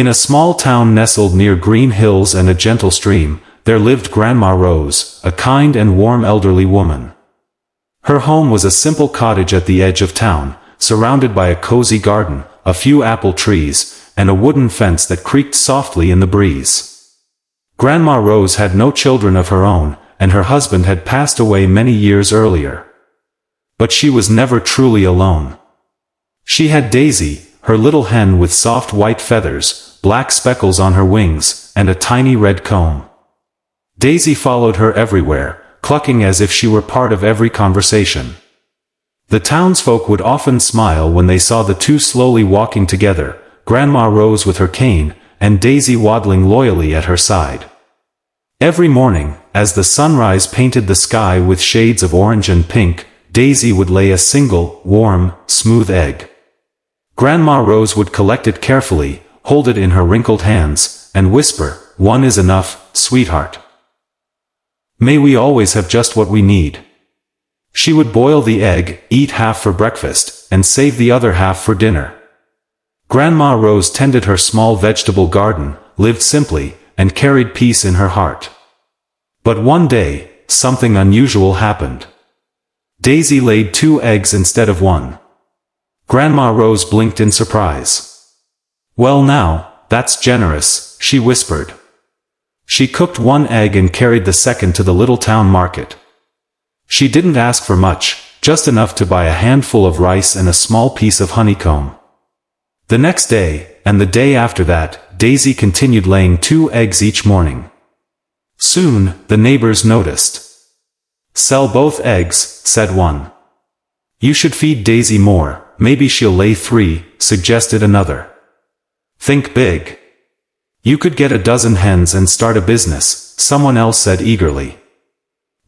In a small town nestled near green hills and a gentle stream, there lived Grandma Rose, a kind and warm elderly woman. Her home was a simple cottage at the edge of town, surrounded by a cozy garden, a few apple trees, and a wooden fence that creaked softly in the breeze. Grandma Rose had no children of her own, and her husband had passed away many years earlier. But she was never truly alone. She had Daisy, her little hen with soft white feathers, black speckles on her wings, and a tiny red comb. Daisy followed her everywhere, clucking as if she were part of every conversation. The townsfolk would often smile when they saw the two slowly walking together, Grandma Rose with her cane, and Daisy waddling loyally at her side. Every morning, as the sunrise painted the sky with shades of orange and pink, Daisy would lay a single, warm, smooth egg. Grandma Rose would collect it carefully, hold it in her wrinkled hands, and whisper, "One is enough, sweetheart. May we always have just what we need." She would boil the egg, eat half for breakfast, and save the other half for dinner. Grandma Rose tended her small vegetable garden, lived simply, and carried peace in her heart. But one day, something unusual happened. Daisy laid 2 eggs instead of 1. Grandma Rose blinked in surprise. "Well now, that's generous," she whispered. She cooked 1 egg and carried the second to the little town market. She didn't ask for much, just enough to buy a handful of rice and a small piece of honeycomb. The next day, and the day after that, Daisy continued laying 2 eggs each morning. Soon, the neighbors noticed. "Sell both eggs," said one. "You should feed Daisy more, maybe she'll lay 3, suggested another. "Think big. You could get a dozen hens and start a business," someone else said eagerly.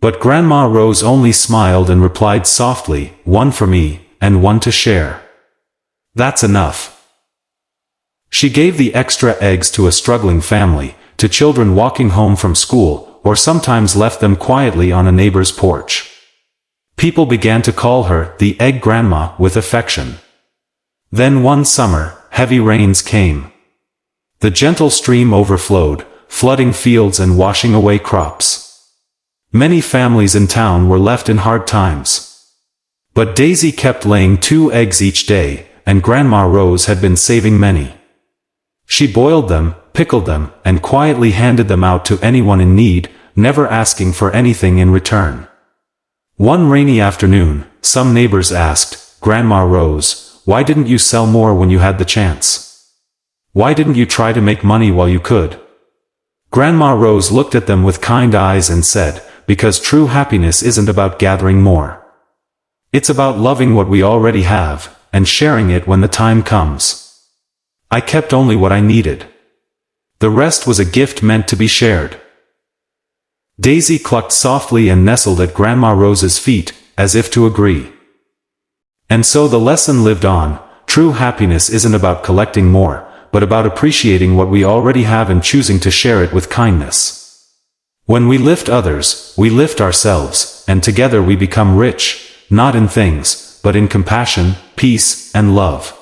But Grandma Rose only smiled and replied softly, "1 for me, and 1 to share. That's enough." She gave the extra eggs to a struggling family, to children walking home from school, or sometimes left them quietly on a neighbor's porch. People began to call her the Egg Grandma with affection. Then one summer, heavy rains came. The gentle stream overflowed, flooding fields and washing away crops. Many families in town were left in hard times. But Daisy kept laying 2 eggs each day, and Grandma Rose had been saving many. She boiled them, pickled them, and quietly handed them out to anyone in need, never asking for anything in return. One rainy afternoon, some neighbors asked, "Grandma Rose, why didn't you sell more when you had the chance? Why didn't you try to make money while you could?" Grandma Rose looked at them with kind eyes and said, "Because true happiness isn't about gathering more. It's about loving what we already have, and sharing it when the time comes. I kept only what I needed. The rest was a gift meant to be shared." Daisy clucked softly and nestled at Grandma Rose's feet, as if to agree. And so the lesson lived on. True happiness isn't about collecting more, but about appreciating what we already have and choosing to share it with kindness. When we lift others, we lift ourselves, and together we become rich, not in things, but in compassion, peace, and love.